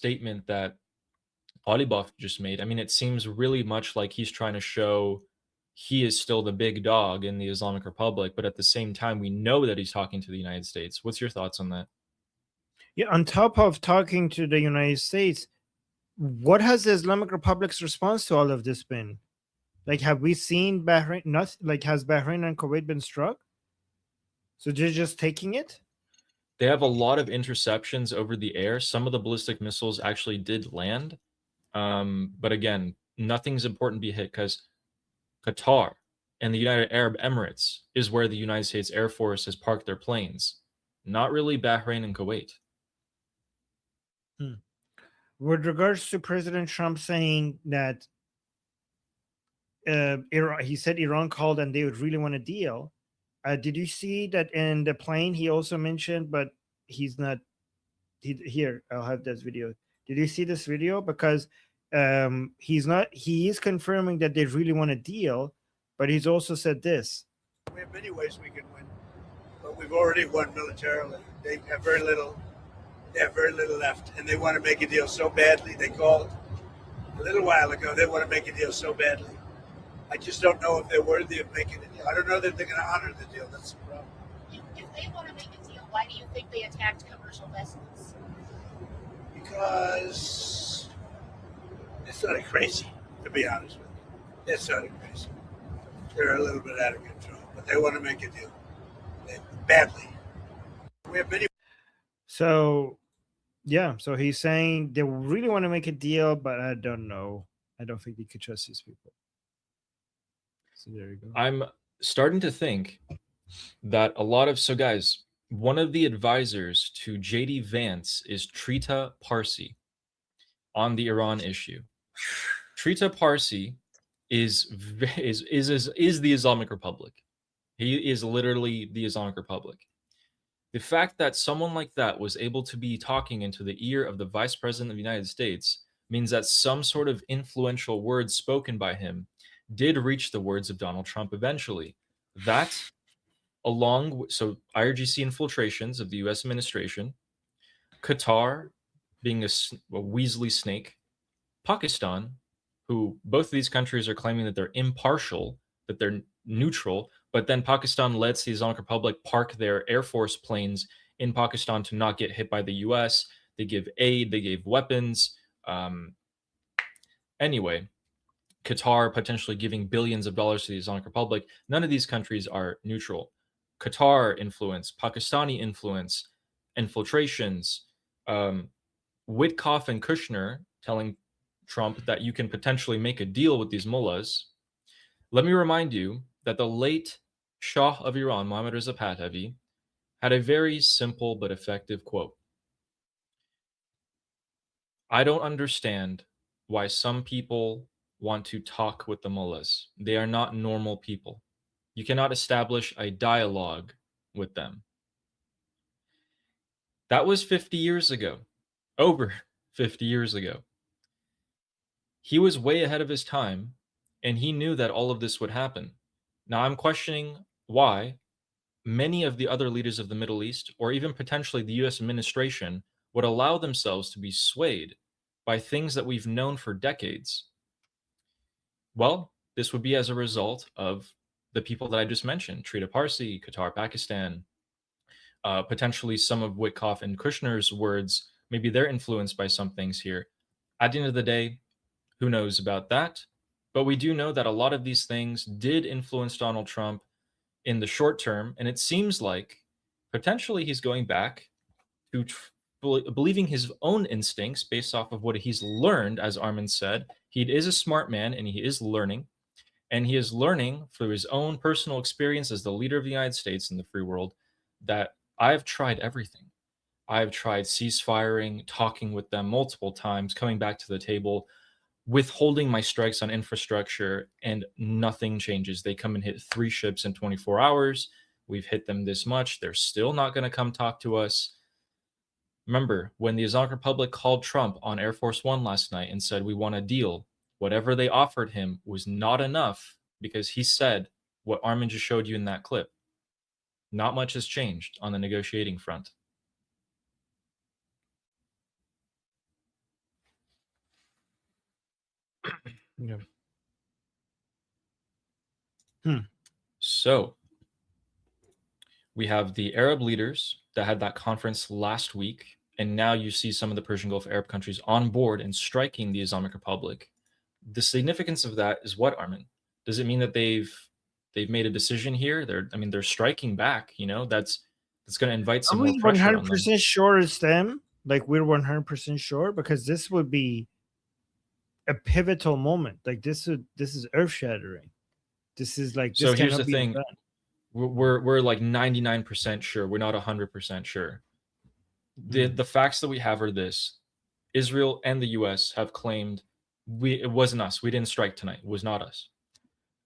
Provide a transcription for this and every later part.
statement that Alibov just made, I mean, it seems really much like he's trying to show he is still the big dog in the Islamic Republic, but at the same time, we know that he's talking to the United States. What's your thoughts on that? Yeah, on top of talking to the United States, what has the Islamic Republic's response to all of this been? Like, have we seen Bahrain? Not like, has Bahrain and Kuwait been struck? So they're just taking it. They have a lot of interceptions over the air. Some of the ballistic missiles actually did land. But again, nothing's important to be hit because Qatar and the United Arab Emirates is where the United States Air Force has parked their planes, not really Bahrain and Kuwait. Hmm. With regards to President Trump saying that Iran, he said Iran called and they would really want a deal. Did you see that in the plane? He also mentioned, but he's not. Here, I'll have this video. Did you see this video? Because he's not. He is confirming that they really want a deal, but he's also said this. We have many ways we can win, but we've already won militarily. They have very little. They have very little left, and they want to make a deal so badly. They called a little while ago. They want to make a deal so badly. I just don't know if they're worthy of making a deal. I don't know that they're going to honor the deal. That's the problem. If they want to make a deal, why do you think they attacked commercial vessels? Because it's sort of crazy, to be honest with you. It's sort of crazy. They're a little bit out of control, but they want to make a deal badly. We have many. So, yeah. So he's saying they really want to make a deal, but I don't know. I don't think they could trust these people. So there you go. I'm starting to think that a lot of so guys, one of the advisors to JD Vance is Trita Parsi on the Iran issue. Trita Parsi is the Islamic Republic. He is literally the Islamic Republic. The fact that someone like that was able to be talking into the ear of the Vice President of the United States means that some sort of influential words spoken by him did reach the words of Donald Trump eventually. That, so IRGC infiltrations of the U.S. administration, Qatar being a Weasley snake, Pakistan, who both of these countries are claiming that they're impartial, that they're neutral, but then Pakistan lets the Islamic Republic park their Air Force planes in Pakistan to not get hit by the U.S. They give aid, they gave weapons. Anyway, Qatar potentially giving billions of dollars to the Islamic Republic. None of these countries are neutral. Qatar influence, Pakistani influence, infiltrations, Witkoff and Kushner telling Trump that you can potentially make a deal with these mullahs. Let me remind you that the late Shah of Iran, Mohammad Reza Pahlavi, had a very simple but effective quote. I don't understand why some people want to talk with the mullahs. They are not normal people. You cannot establish a dialogue with them. That was 50 years ago, over 50 years ago. He was way ahead of his time, and he knew that all of this would happen. Now I'm questioning why many of the other leaders of the Middle East, or even potentially the US administration, would allow themselves to be swayed by things that we've known for decades. Well, this would be as a result of the people that I just mentioned, Trita Parsi, Qatar, Pakistan, potentially some of Witkoff and Kushner's words. Maybe they're influenced by some things here. At the end of the day, who knows about that? But we do know that a lot of these things did influence Donald Trump in the short term, and it seems like potentially he's going back to believing his own instincts based off of what he's learned. As Armin said, he is a smart man and he is learning, and he is learning through his own personal experience as the leader of the United States in the free world that I've tried everything. I've tried ceasefiring, talking with them multiple times, coming back to the table, withholding my strikes on infrastructure, and nothing changes. They come and hit 3 ships in 24 hours. We've hit them this much. They're still not going to come talk to us. Remember, when the Islamic Republic called Trump on Air Force One last night and said, we want a deal, whatever they offered him was not enough, because he said what Armin just showed you in that clip. Not much has changed on the negotiating front. Yeah. So we have the Arab leaders that had that conference last week, and now you see some of the Persian Gulf Arab countries on board and striking the Islamic Republic. The significance of that is what, Armin? Does it mean that they've made a decision here? They're striking back. That's going to invite Are some more we pressure on them. 100% sure it's them? Like we're 100% sure, because this would be a pivotal moment. Like this is earth shattering. This is like So this here's the cannot be thing: done. we're like 99% sure. We're not 100% sure. The facts that we have are this: Israel and the U.S. have claimed it wasn't us. We didn't strike tonight. It was not us.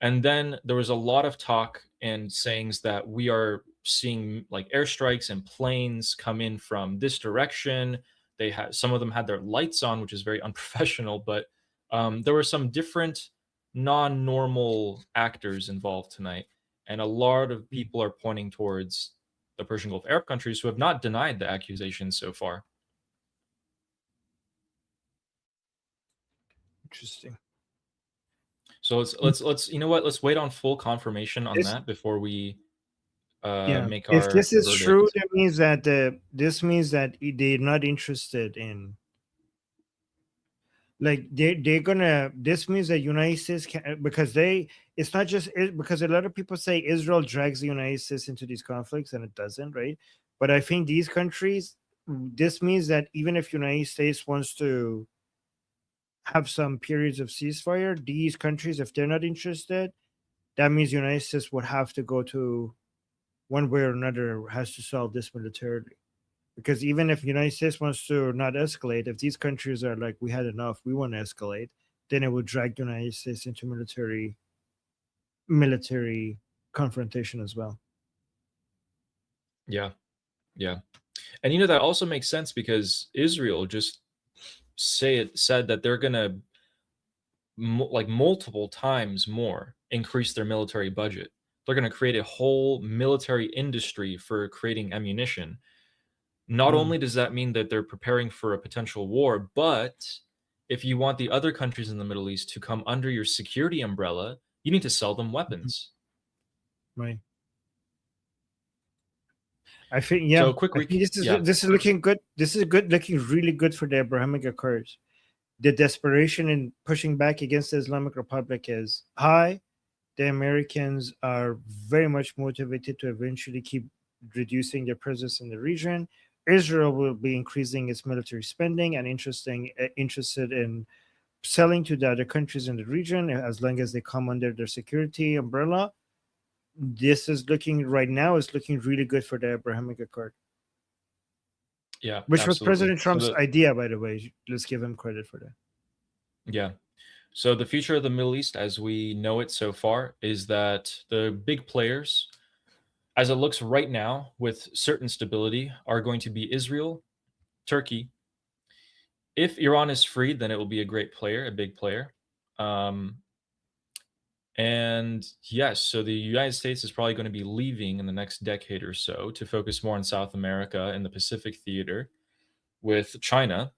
And then there was a lot of talk and sayings that we are seeing like airstrikes and planes come in from this direction. Some of them had their lights on, which is very unprofessional, but there were some different non-normal actors involved tonight, and a lot of people are pointing towards the Persian Gulf Arab countries who have not denied the accusations so far. Interesting. So let's you know what? Let's wait on full confirmation on This, that before we yeah. make If our this is true, verdict. that means that they're not interested in, like they're gonna. This means that United States can, because it's not just because a lot of people say Israel drags the United States into these conflicts, and it doesn't, right? But I think these countries, this means that even if United States wants to have some periods of ceasefire, these countries, if they're not interested, that means United States would have to go to, one way or another, has to solve this militarily. Because even if United States wants to not escalate, if these countries are like, we had enough, we want to escalate, then it would drag the United States into military confrontation as well. Yeah, yeah, and that also makes sense because Israel just said that they're gonna like multiple times more increase their military budget. They're gonna create a whole military industry for creating ammunition. Not only does that mean that they're preparing for a potential war, but if you want the other countries in the Middle East to come under your security umbrella, you need to sell them weapons. Right. I think, yeah. So quick I think yeah. this is looking good. This is looking really good for the Abrahamic Accords. The desperation in pushing back against the Islamic Republic is high. The Americans are very much motivated to eventually keep reducing their presence in the region. Israel will be increasing its military spending and interested in selling to the other countries in the region as long as they come under their security umbrella. This is looking right now is looking really good for the Abrahamic Accord. Yeah, Which was absolutely. President Trump's idea, by the way. Let's give him credit for that. Yeah. So the future of the Middle East, as we know it so far, is that the big players, as it looks right now, with certain stability, are going to be Israel, Turkey. If Iran is freed, then it will be a great player, a big player. And yes, so the United States is probably going to be leaving in the next decade or so to focus more on South America and the Pacific theater with China,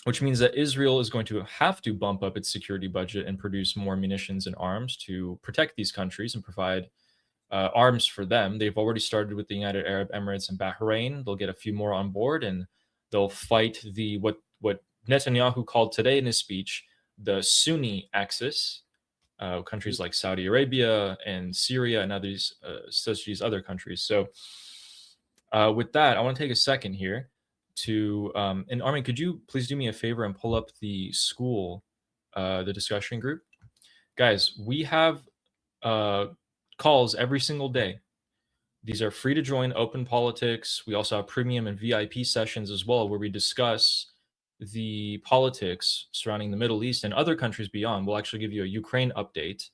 which means that Israel is going to have to bump up its security budget and produce more munitions and arms to protect these countries and provide arms for them. They've already started with the United Arab Emirates and Bahrain. They'll get a few more on board, and they'll fight what Netanyahu called today in his speech the Sunni axis, countries like Saudi Arabia and Syria and others, such as other countries. So with that, I want to take a second here to and Armin, could you please do me a favor and pull up the school, the discussion group? Guys, we have calls every single day. These are free to join, open politics. We also have premium and VIP sessions as well, where we discuss the politics surrounding the Middle East and other countries beyond. We'll actually give you a Ukraine update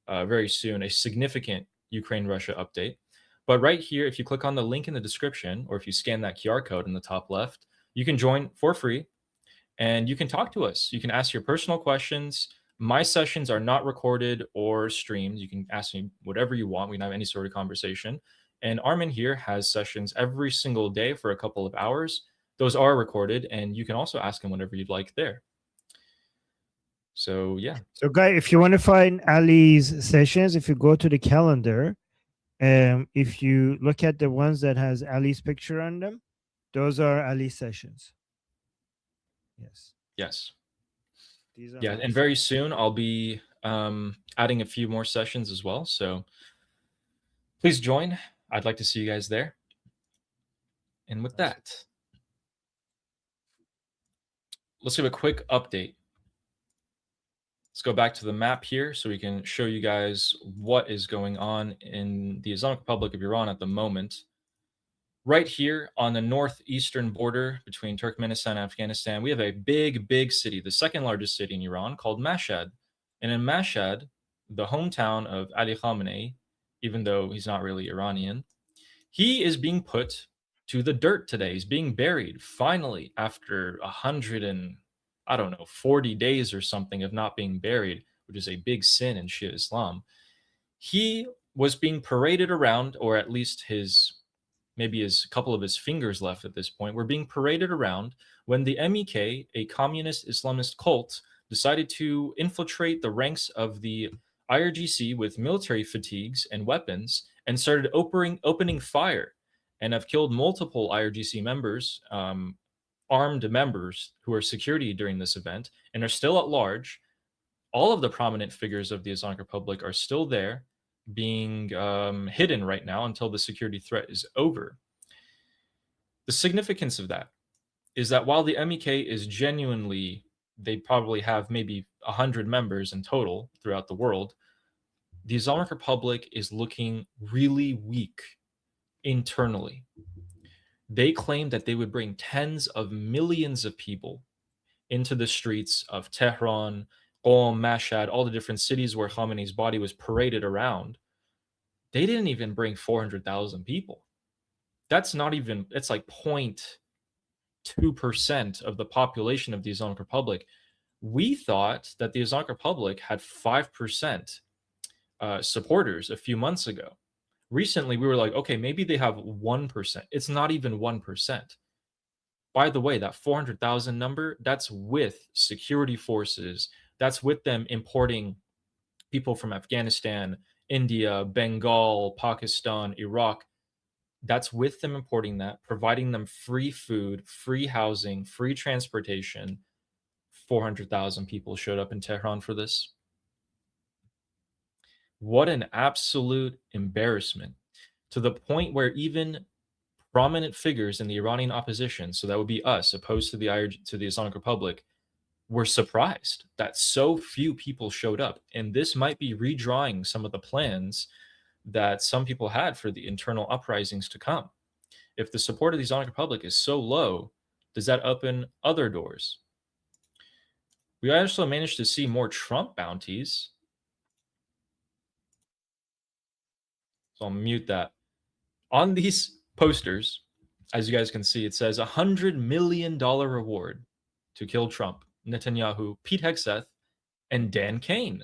very soon, a significant Ukraine-Russia update. But right here, if you click on the link in the description, or if you scan that QR code in the top left, you can join for free and you can talk to us. You can ask your personal questions. My sessions are not recorded or streamed. You can ask me whatever you want. We can have any sort of conversation. And Armin here has sessions every single day for a couple of hours. Those are recorded, and you can also ask him whatever you'd like there. So yeah, So, guy, if you want to find Ali's sessions, if you go to the calendar, if you look at the ones that has Ali's picture on them, those are Ali's sessions. Yes, yes, these are yeah, Ali and very sessions. soon I'll be adding a few more sessions as well. So please join. I'd like to see you guys there. And with Awesome. that, let's give a quick update. Let's go back to the map here so we can show you guys what is going on in the Islamic Republic of Iran at the moment. Right here on the northeastern border between Turkmenistan and Afghanistan, we have a big city, the second largest city in Iran, called Mashhad. And in Mashhad, the hometown of Ali Khamenei, even though he's not really Iranian, he is being put to the dirt today. He's being buried finally after 100 and I don't know 40 days or something of not being buried, which is a big sin in Shia Islam. He was being paraded around, or at least maybe his couple of his fingers left at this point, were being paraded around when the MEK, a communist Islamist cult, decided to infiltrate the ranks of the IRGC with military fatigues and weapons and started opening fire and have killed multiple IRGC members, armed members who are security during this event and are still at large. All of the prominent figures of the Islamic Republic are still there, being hidden right now until the security threat is over. The significance of that is that while the MEK is genuinely, they probably have maybe 100 members in total throughout the world, the Islamic Republic is looking really weak internally. They claim that they would bring tens of millions of people into the streets of Tehran, Qom, Mashhad, all the different cities where Khamenei's body was paraded around. They didn't even bring 400,000 people. That's not even, it's like 0.2% of the population of the Islamic Republic. We thought that the Islamic Republic had 5% supporters a few months ago. Recently, we were like, okay, maybe they have 1%. It's not even 1%. By the way, that 400,000 number, that's with security forces. That's with them importing people from Afghanistan, India, Bengal, Pakistan, Iraq. That's with them importing that, providing them free food, free housing, free transportation. 400,000 people showed up in Tehran for this. What an absolute embarrassment, to the point where even prominent figures in the Iranian opposition, so that would be us, opposed to the Islamic Republic, were surprised that so few people showed up. And this might be redrawing some of the plans that some people had for the internal uprisings to come. If the support of the Islamic Republic is so low, does that open other doors? We also managed to see more Trump bounties. So I'll mute that. On these posters, as you guys can see, it says $100 million reward to kill Trump, Netanyahu, Pete Hegseth, and Dan Kane,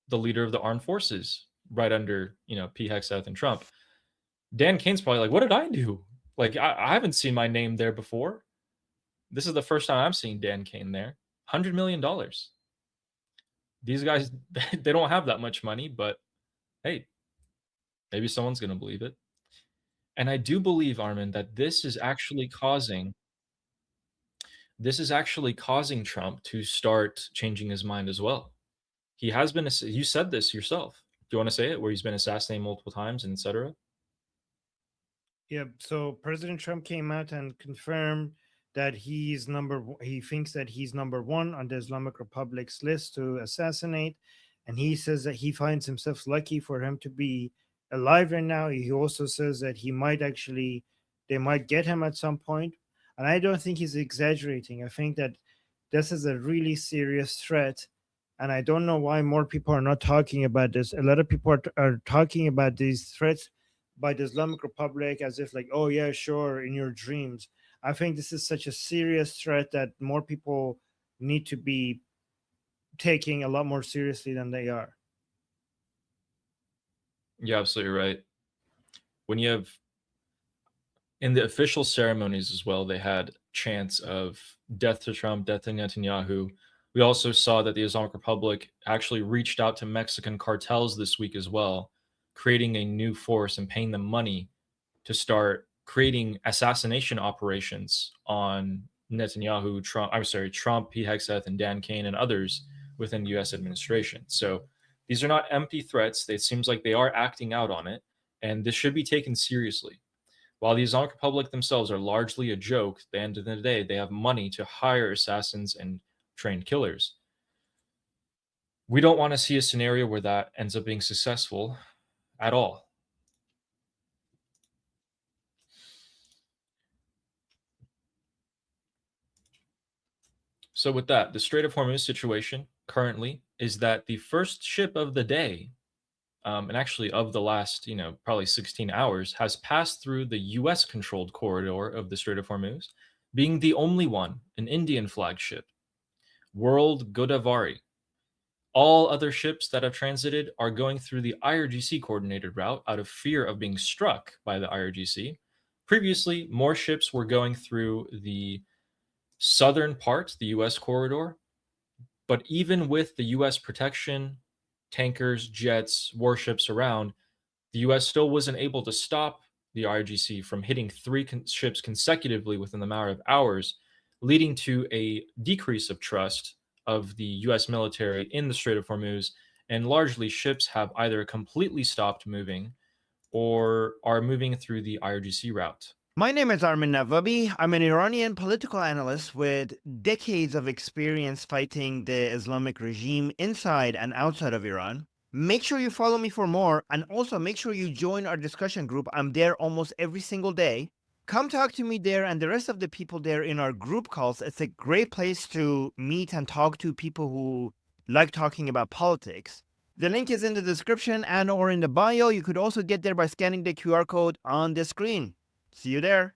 the leader of the armed forces, right under, Pete Hegseth and Trump. Dan Kane's probably like, what did I do? Like, I haven't seen my name there before. This is the first time I'm seeing Dan Kane there. $100 million. These guys, they don't have that much money, but hey, maybe someone's going to believe it. And I do believe, Armin, that this is actually causing Trump to start changing his mind as well. He has been, you said this yourself. Do you want to say it, where he's been assassinated multiple times, and etc.? Yeah. So President Trump came out and confirmed that he thinks that he's number one on the Islamic Republic's list to assassinate. And he says that he finds himself lucky for him to be alive right now. He also says that they might get him at some point. And I don't think he's exaggerating. I think that this is a really serious threat. And I don't know why more people are not talking about this. A lot of people are talking about these threats by the Islamic Republic as if like, oh yeah, sure, in your dreams. I think this is such a serious threat that more people need to be taking a lot more seriously than they are. You're absolutely right. When you have, in the official ceremonies as well, they had chants of death to Trump, death to Netanyahu. We also saw that the Islamic Republic actually reached out to Mexican cartels this week as well, creating a new force and paying them money to start creating assassination operations on Netanyahu, Trump, Pete Hegseth, and Dan Kane and others within the U.S. administration. So these are not empty threats. It seems like they are acting out on it, and this should be taken seriously. While the Islamic Republic themselves are largely a joke, at the end of the day, they have money to hire assassins and trained killers. We don't want to see a scenario where that ends up being successful at all. So with that, the Strait of Hormuz situation currently is that the first ship of the day, and actually of the last, probably 16 hours, has passed through the U.S. controlled corridor of the Strait of Hormuz, being the only one, an Indian flagship, World Godavari. All other ships that have transited are going through the IRGC coordinated route out of fear of being struck by the IRGC. Previously, more ships were going through the southern part, the US corridor, but even with the US protection, tankers, jets, warships around, the US still wasn't able to stop the IRGC from hitting three ships consecutively within the matter of hours, leading to a decrease of trust of the US military in the Strait of Hormuz. And largely, ships have either completely stopped moving or are moving through the IRGC route. My name is Armin Navabi. I'm an Iranian political analyst with decades of experience fighting the Islamic regime inside and outside of Iran. Make sure you follow me for more, and also make sure you join our discussion group. I'm there almost every single day. Come talk to me there and the rest of the people there in our group calls. It's a great place to meet and talk to people who like talking about politics. The link is in the description and or in the bio. You could also get there by scanning the QR code on the screen. See you there.